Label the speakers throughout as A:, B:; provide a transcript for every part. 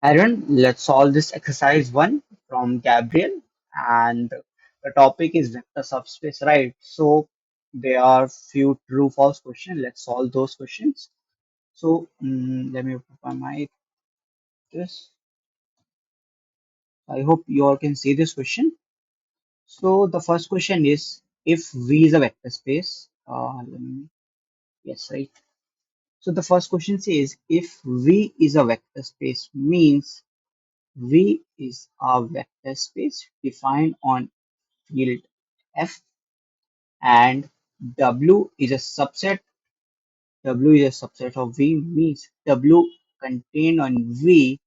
A: Aaron, let's solve this exercise one from Gabriel, and the topic is vector subspace, right? So there are few true false questions. Let's solve those questions. So let me open my mic. This I hope you all can see this question. So the first question is if V is a vector space. Yes, right. So the first question says if V is a vector space means V is a vector space defined on field F and W is a subset of V means W contained on V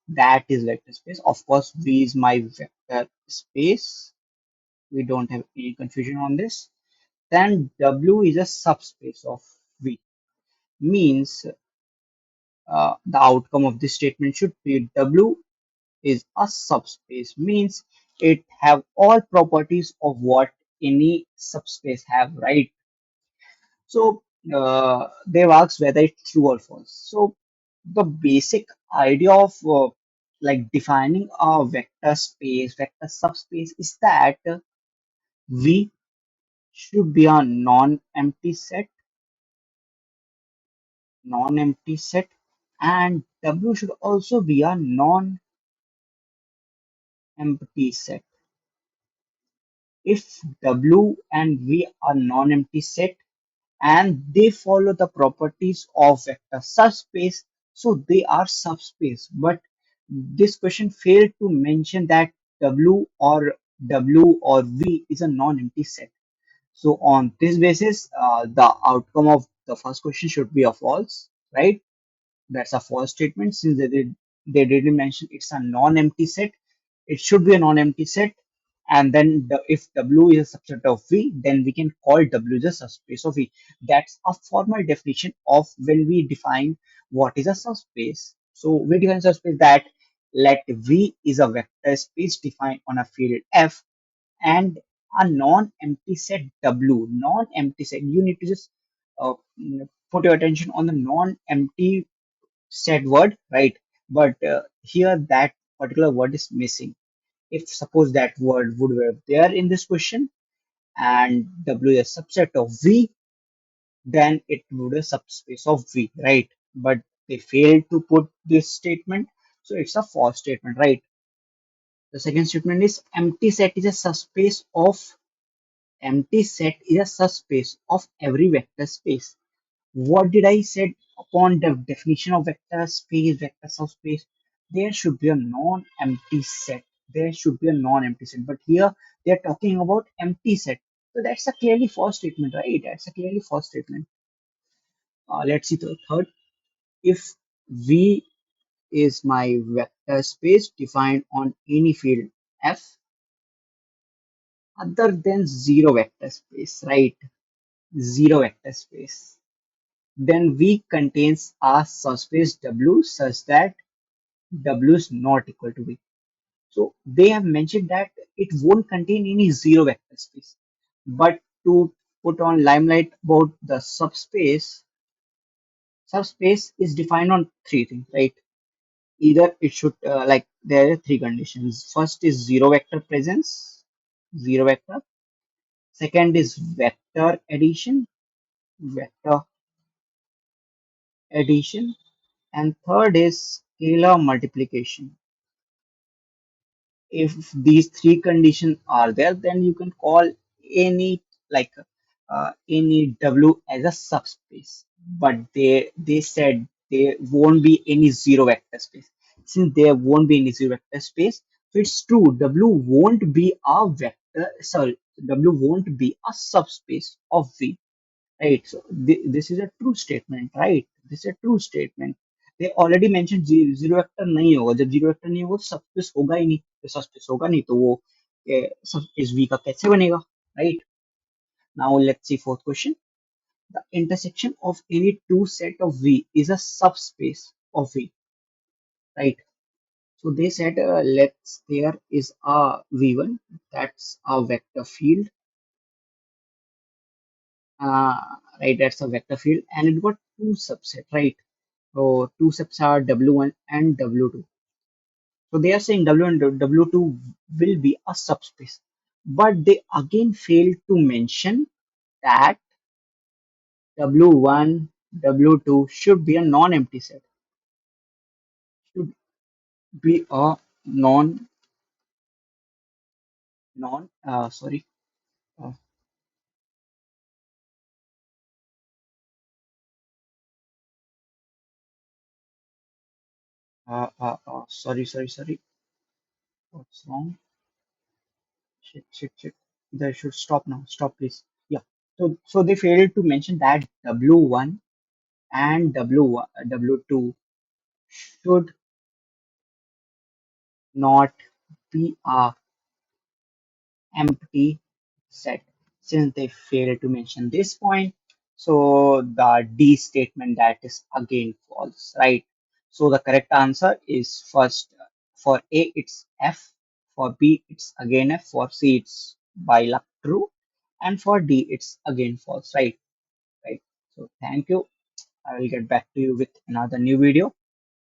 A: that is vector space. Of course, V is my vector space. We don't have any confusion on this. Then W is a subspace of V means the outcome of this statement should be W is a subspace means it have all properties of what any subspace have, right? So they've asked whether it's true or false. So the basic idea of like defining a vector space, vector subspace is that V should be a non-empty set, and W should also be a non-empty set. If W and V are non-empty set and they follow the properties of vector subspace, so they are subspace. But this question failed to mention that W or V is a non-empty set. So on this basis, the outcome of the first question should be a false, right? That's a false statement since they didn't mention it's a non-empty set. It should be a non-empty set. And then if W is a subset of V, then we can call W the subspace of V. That's a formal definition of when we define what is a subspace. So we define subspace that let V is a vector space defined on a field F and a non-empty set W. Non-empty set. You need to just put your attention on the non-empty said word, right? But here that particular word is missing. If suppose that word would be there in this question and W is a subset of V, then it would be a subspace of V, right? But they failed to put this statement, so it's a false statement, right? The second statement is empty set is a subspace of every vector space. What did I said upon the definition of vector space, vector subspace? There should be a non-empty set. There should be a non-empty set. But here they are talking about empty set. So that's a clearly false statement, right? That's a clearly false statement. Let's see the third. If V is my vector space defined on any field F other than zero vector space, right? Zero vector space. Then V contains a subspace W such that W is not equal to V. So they have mentioned that it won't contain any zero vector space. But to put on limelight about the subspace is defined on three things, right? Either it should like there are three conditions. First is zero vector presence, zero vector. Second is vector addition, and third is scalar multiplication. If these three conditions are there, then you can call any like any W as a subspace. But they said there won't be any zero vector space. Since there won't be any zero vector space, so it's true W won't be a vector. Sorry, W won't be a subspace of V. Right. So this is a true statement, right? This is a true statement. They already mentioned zero vector नहीं होगा. जब zero vector नहीं होगा तो subspace होगा ही नहीं. तो subspace होगा नहीं तो वो सबस्पेस V का कैसे बनेगा, right? Now let's see fourth question. The intersection of any two set of V is a subspace of V, right? So they said let's there is a V1 that's a vector field, uh, right? That's a vector field and it got two subset, right? So two sets are W1 and W2. So they are saying W1 and W2 will be a subspace, but they again fail to mention that W1, W2 should be a non-empty set, should be a non, sorry, uh, sorry, what's wrong? Shit. They should stop now. Stop, please. Yeah. So they failed to mention that W1 and W2 should not be a empty set. Since they failed to mention this point, so the D statement, that is again false, right? So the correct answer is first, for A it's F, for B it's again F, for C it's by luck true, and for D it's again false, right? Right. So thank you. I will get back to you with another new video.